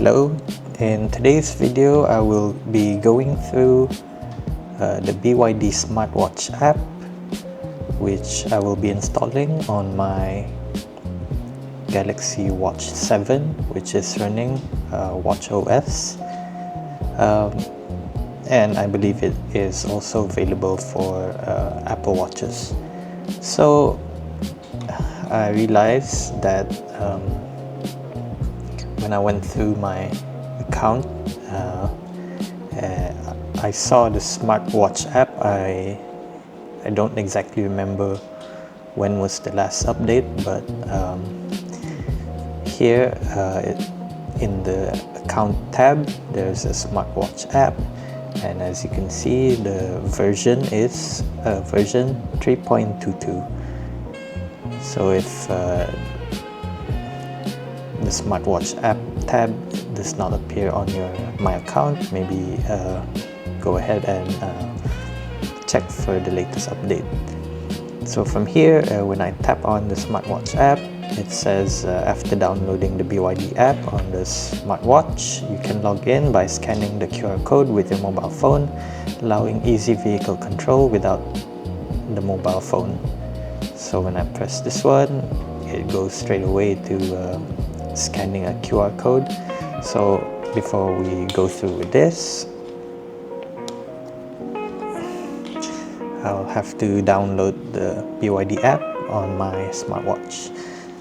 Hello, in today's video I will be going through the BYD Smartwatch app, which I will be installing on my Galaxy Watch 7, which is running WatchOS, and I believe it is also available for Apple Watches. So I realized that when I went through my account, I saw the Smartwatch app. I don't exactly remember when was the last update, but here in the account tab there's a Smartwatch app, and as you can see the version is version 3.22. So if the Smartwatch app tab does not appear on my account, maybe go ahead and check for the latest update. So from here, when I tap on the Smartwatch app, it says after downloading the BYD app on the smartwatch, you can log in by scanning the QR code with your mobile phone, allowing easy vehicle control without the mobile phone. So when I press this one, it goes straight away to scanning a QR code. So before we go through with this, I'll have to download the BYD app on my smartwatch.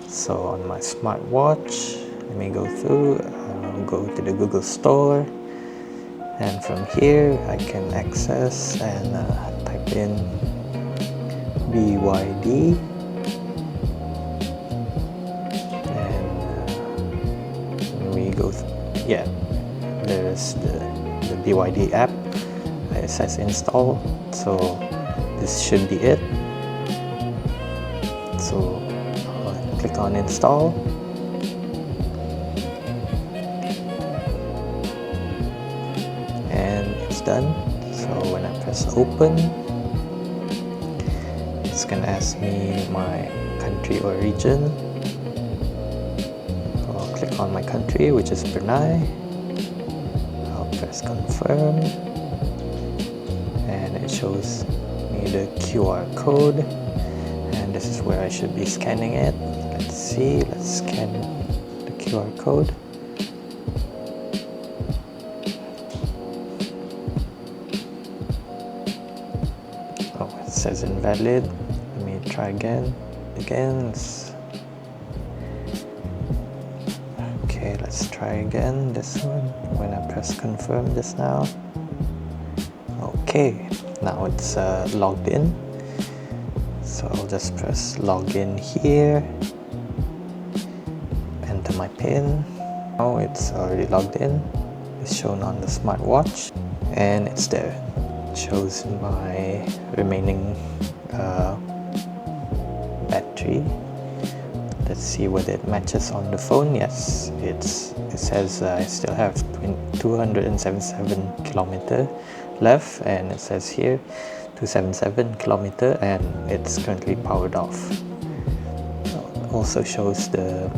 So on my smartwatch, let me go through, I'll go to the Google Store, and from here I can access and type in BYD, and we go yeah, there's the BYD app. It says install, so this should be it. So I'll click on install, and it's done. So when I press open, it's gonna ask me my country or region. So I'll click on my country, which is Brunei. I'll press confirm, and it shows me the QR code, and this is where I should be scanning it. Let's see, let's scan the QR code. Oh, it says invalid. Let me try again. Okay, let's try again this one when I press confirm just now. Okay, now it's logged in, so I'll just press login here, enter my PIN. Now it's already logged in, it's shown on the smartwatch, and it's there. It shows my remaining battery. Let's see whether it matches on the phone. Yes, it says I still have 277 kilometers left, and it says here 277 kilometers, and it's currently powered off. It also shows the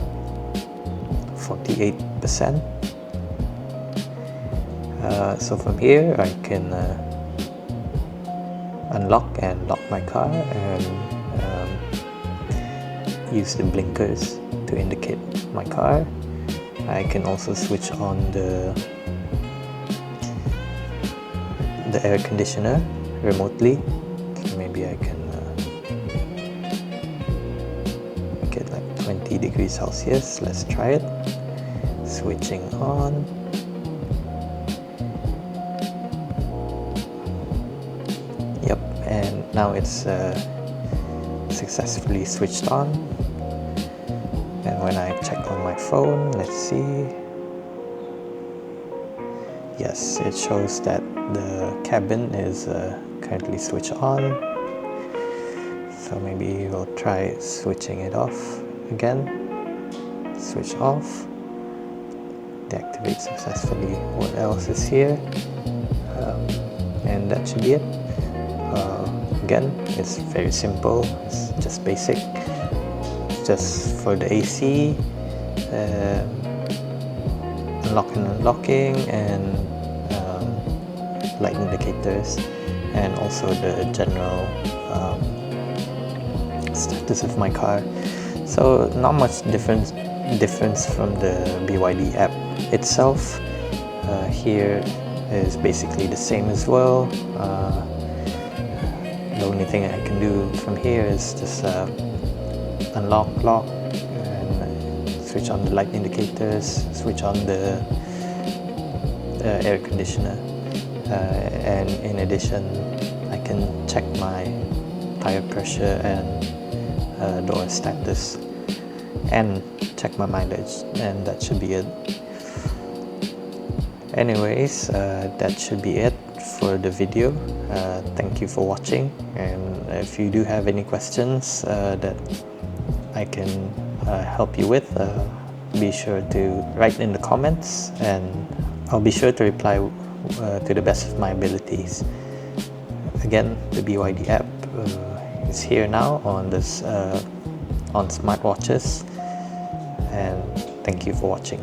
48%. So from here I can unlock and lock my car, and use the blinkers to indicate my car. I can also switch on the air conditioner remotely. Okay, maybe I can make it like 20 degrees Celsius. Let's try it. Switching on. Yep, and now it's successfully switched on. And when I check on my phone, let's see. Yes, it shows that the cabin is currently switched on. So maybe we'll try switching it off again. Switch off. Deactivate successfully. What else is here? And that should be it. Again, it's very simple. It's just basic. Just for the AC, unlocking and unlocking, and light indicators, and also the general status of my car. So not much difference from the BYD app itself. Here is basically the same as well. The only thing I can do from here is just unlock, lock, and switch on the light indicators, switch on the air conditioner, and in addition I can check my tire pressure and door status and check my mileage, and that should be it. Anyways, that should be it for the video. Thank you for watching, and if you do have any questions that I can help you with, be sure to write in the comments, and I'll be sure to reply to the best of my abilities. Again, the BYD app is here now on this on smartwatches, and thank you for watching.